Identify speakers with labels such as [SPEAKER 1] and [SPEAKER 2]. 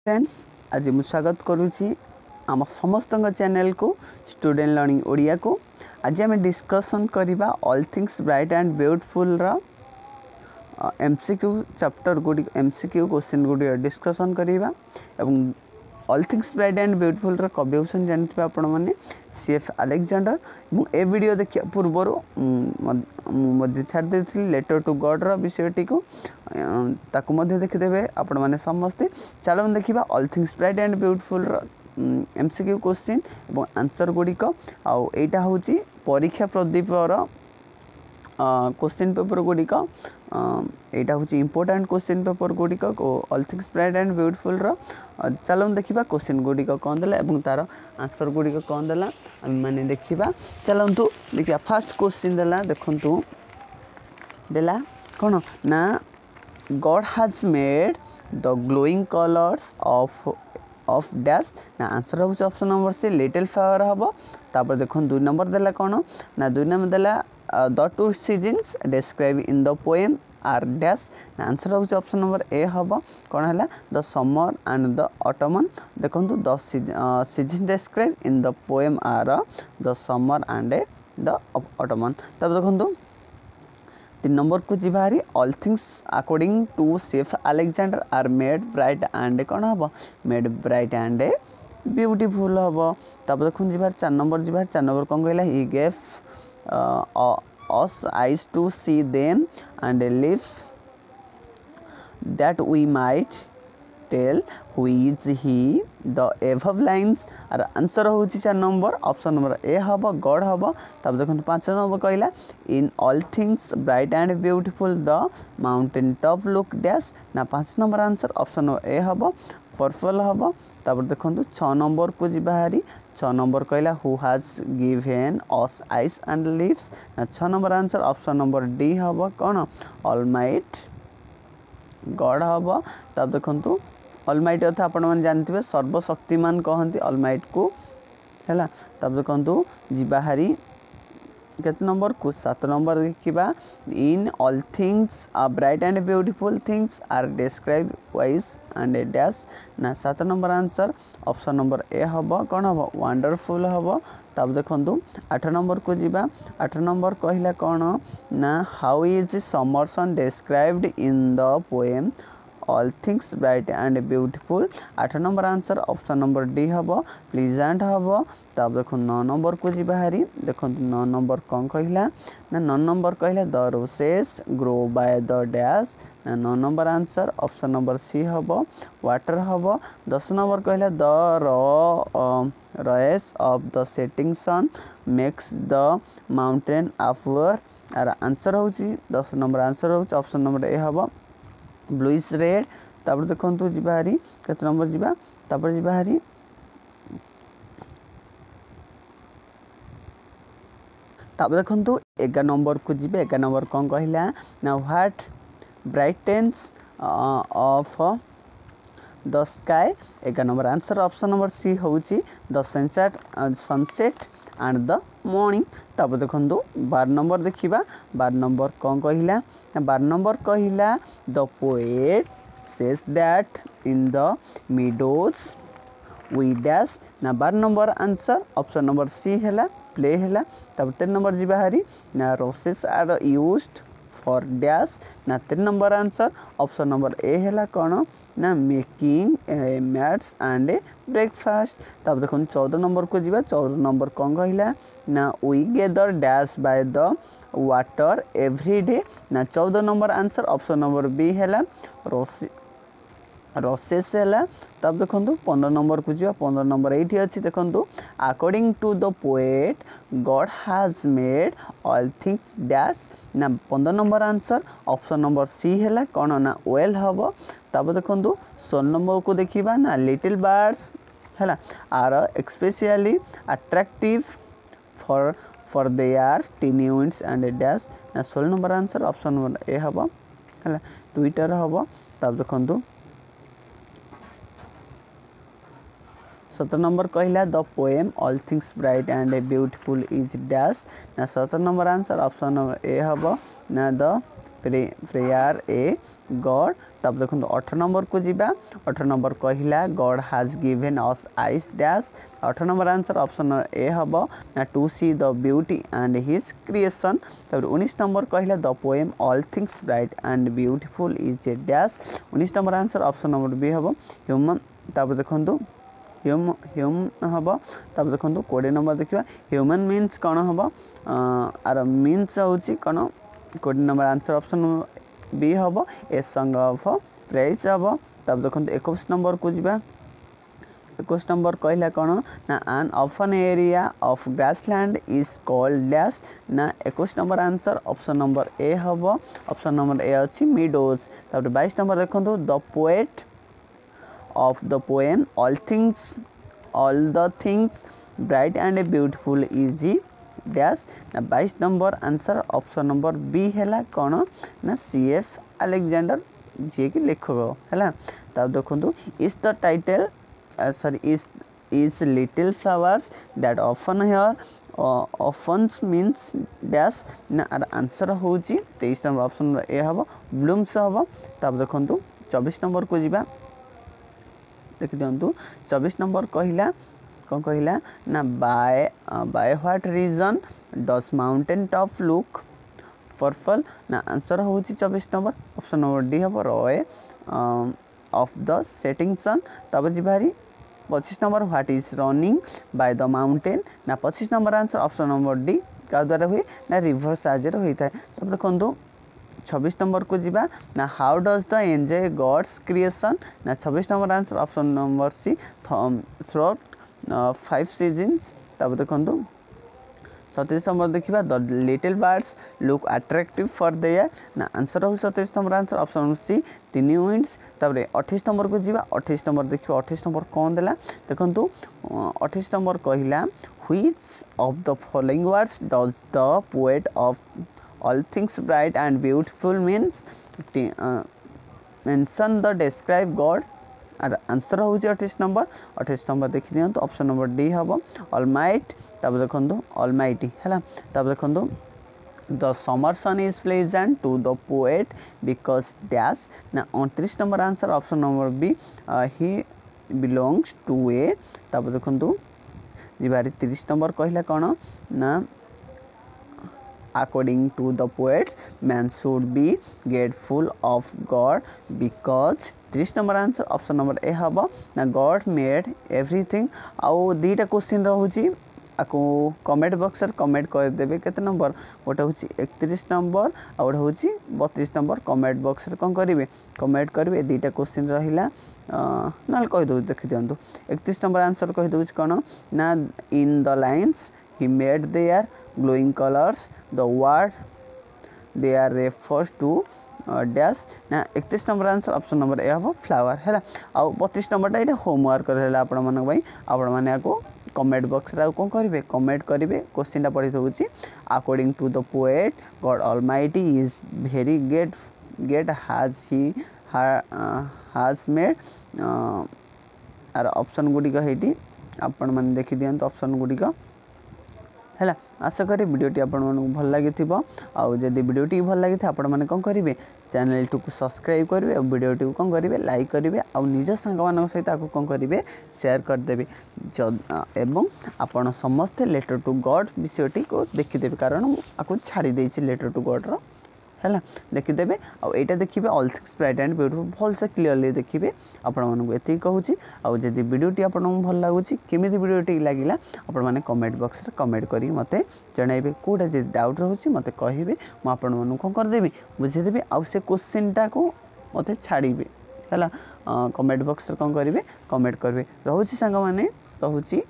[SPEAKER 1] Friends आज मुझे स्वागत करुच्ची आम समस्त चैनल को स्टूडेंट लर्निंग ओडिया को। आज आम डिस्कसन करवा all things bright and beautiful MCQ chapter गुडी एमसीक्यू क्वेश्चन गुडी डिस्कसन करवा। All things bright and beautiful कवि होसन जानते आपण मैंने सीएफ अलेक्जेंडर। ए वीडियो देखिए पूर्वर मुझे छाड़ देती लेटर टू गॉड विषयटी को ताकू देखीदे आपण मैंने समस्ते। चलो देखा all things bright and beautiful MCQ question और आंसर गुड़िक आईटा हूँ परीक्षा प्रदीपर क्वेश्चन पेपर गुड़िक यहाँ हूँ इम्पोर्टाट क्वेश्चन पेपर गुड़िक all things bright and beautiful चलो देखा क्वेश्चन गुड़िक कौन देला और तार आंसर गुड़िक कौन देला मैंने देखा। चलतु देखिए फास्ट क्वेश्चन देला देखु देला कौन ना God has made the glowing colours of dash ना आंसर हूँ option number C little flower हम। तापर देखो 2 नंबर देला कौन ना 2 नंबर देला the 2 seasons describe in the poem are dash ना आंसर हूँ ऑप्शन नंबर ए हम कौन है the summer and the autumn. देखो the season describe in the poem are the summer and the autumn. तब देखो 3 नंबर को जी भारी all things according to CF Alexander are made bright and कौन हम मेड ब्राइट एंड ब्यूटीफुल हम। तब देखो जी भारी 4 नंबर जी भारी 4 नंबर कौन कहला he gave us eyes to see them and lips that we might tell who is he। the above lines are answer हूँ 4 नंबर ऑप्शन नंबर ए हम God हम। तब देखो 5 नंबर कहला इन all things bright and beautiful the mountain top look dash ना 5 number answer option number A हम purple हम। तब देखो 6 नंबर को जी बाहरी 6 नंबर कहला who has given us eyes and lips ना 6 number answer option number D हम कौन ऑलमाइट गॉड हम। तब देखो ऑलमाइट अर्थ आपण मैंने जानते सर्वशक्तिमान कहती ऑलमाइट को है। तब देखो जी बाहरी केत नंबर को 7 नंबर देखा in all things bright and beautiful things are describe wise and dash ना 7 नंबर आंसर ऑप्शन नंबर ए हम कौन हम वंडरफुल हम। तब देखो 8 नंबर को जीवा 8 नंबर कहला कौन ना how is summer sun described in the poem all things bright and beautiful 8 number answer option number D हम प्लीजेंट हम। तब देखो 9 नंबर को जी बाहरी देखो 9 नंबर कौन कहला ना 9 नंबर कहला the roses grow by the dash ना 9 number answer option number C हम वाटर हम। 10 नंबर कहला the rays of the setting sun makes the mountain अफवर आर आंसर हूँ 10 नंबर आंसर हूँ ऑप्शन नंबर ए हम ब्लूइश रेड। तब देखो जी बाहरी केत नंबर जीवा तापर जी बाहरी तब देखो 11 नंबर को जी 11 नंबर कौन कहला ना what brightens of the sky 11 number answer option number C हूँ the sunset and the morning. तब देखो 12 नंबर देखा 12 नंबर कौन कहला 12 नंबर कहला the poet says that in the meadows we dash ना 12 number answer option number C है play है। तब 10 नंबर जी बाहरी ना roses are used for dash ना 3 number answer option number A है कौन ना मेकिंग मैथ्स एंड ब्रेकफास्ट। तब देखो 14 नंबर को जीवा 14 नंबर कौन कहला ना we gather dash by the water every day ना 14 number answer option number B है रोसेस है। तब देखो 15 नंबर को जीवा 15 नंबर ये अच्छी देखो according to the poet God has made all things dash ना 15 number answer option number C है कौन ना वेल हम। तब देखो 16 नंबर को देखा ना लिटिल बर्ड्स है are especially attractive for they are tiny wings and dash ना 16 number answer option number A हम है ट्विटर हम। तब देखो 17 नंबर कहला the poem all things bright and beautiful is dash ना 17 number answer option number A हम ना द प्रेयर ए गॉड। तब देखो 18 नंबर को जीवा 18 नंबर कहला God has given us eyes dash 18 number answer option A हम ना to see the beauty and his creation. तब 19 नंबर कहला the poem all things bright and beautiful is a dash 19 number answer option number B हम human. तब देखो human हम। तब देखो 20 नंबर देखा ह्यूमन मीन्स कौन हम आर मीन्स हूँ कौन 20 नंबर आंसर ऑप्शन बी हम ए सॉन्ग ऑफ प्रेज हम। तब देखो 21 नंबर को जीवा 21 नंबर कहला कौन ना an open area of grassland is called dash ना 21 number answer option number A हम ऑप्शन नंबर ए अच्छी मीडोज। तब 22 नंबर देखो the poet of the poem all the things bright and beautiful is dash ना 22 number answer option number B है कौन ना CF Alexander जी की लेखक है। तब देखो is the title sorry is little flowers that often here often means dash ना आंसर हूँ 23 नंबर ऑप्शन नंबर ए हम ब्लूम्स हम। तब देखो 24 नंबर को जीवा देखि दिंतु 24 नंबर कहला कौन कहला ना by what reason does mountain top look purple ना आंसर हूँ 24 नंबर ऑप्शन नंबर डी हम ray of the setting sun. तब जीवारी 25 number what is running by the mountain ना 25 number answer option number D क्या द्वारा हुए ना रिभर साहाଯ୍य होता है। तब देखो 26 नंबर को जीवा ना how does the enjoy God's creation ना 26 number answer option number C through 5 seasons. तब देखो 37 नंबर देखा the little birds look attractive for their ना आंसर हो 37 number answer option number C tiny winds. तब 28 नंबर को जीवा 28 नंबर देखिए 28 नंबर कौन देला देखो 28 नंबर कहला which of the following words does the poet of all things bright and beautiful means mention the describe God और आंसर हूँ 28 नंबर देखी दिखाँ ऑप्शन नंबर डी हम ऑलमाइट। तब देखो ऑलमाइटी है। तब देखो the summer sun is pleasant to the poet because dash ना 29 number answer option number B he belongs to A. तब देखो जीवारी 30 नंबर कहला कौन ना according to the poets man should be grateful of God because 30 number answer option number A हम ना God made everything। आउ दीटा question रोचे आपको कमेंट बॉक्स कमेंट करदेवे केते नंबर गोटे हूँ 31 नंबर आ गोटे हूँ 32 नंबर कमेंट बॉक्स कौन करेंगे कमेंट करेंगे दीटा क्वेश्चन रहा ना कहीदे देखी दिंतु 31 नंबर आंसर कहीदे कौन ना in the lines he made their glowing colors the word they are refers to dash ना 31 number answer option number A हम फ्लावर है। आउ 32 नंबर ये होमवर्क रहा आपण मैंने आपको कमेंट बॉक्स कौन करेंगे कमेंट करेंगे क्वेश्चन पढ़ी दूसरी according to the poet God almighty is very great has made are option गुड़िक है आपण मैंने देखी दिखाँ ऑप्शन गुड़िक है। आशा करी वीडियोटी आपण भल लगी आउ जदि वीडियोटी भल लगी आपण मैंने कौन करेंगे चैनल को सब्सक्राइब करेंगे और वीडियोटी को कौन करेंगे लाइक करेंगे आउ निज सांग मान सहित आपको कौन करेंगे शेयर करदेवे एवं आपण समस्ते लेटर टू गॉड विषयटी को देखीदेवे कारण आपको छाड़ी देछि लेटर टू गॉड रो है देखीदेवे आउ एटा देखिए all things bright and beautiful भल से क्लीयरली देखिए आपण मानक एति कहूची आउ जदि वीडियोटी आपण भल लागुची केमिति वीडियोटी लागिला आपण माने कमेंट बॉक्स रे कमेंट करी मते जणाइबे कोडा जे डाउट रहउची मते कहिबे म आपण मानक कोन कर देबी बुझे देबी आउ से क्वेश्चन टा को मते छाड़ीबे है कमेंट बॉक्स रे कोन करिवे कमेंट करबे रहउची संग माने रहउची।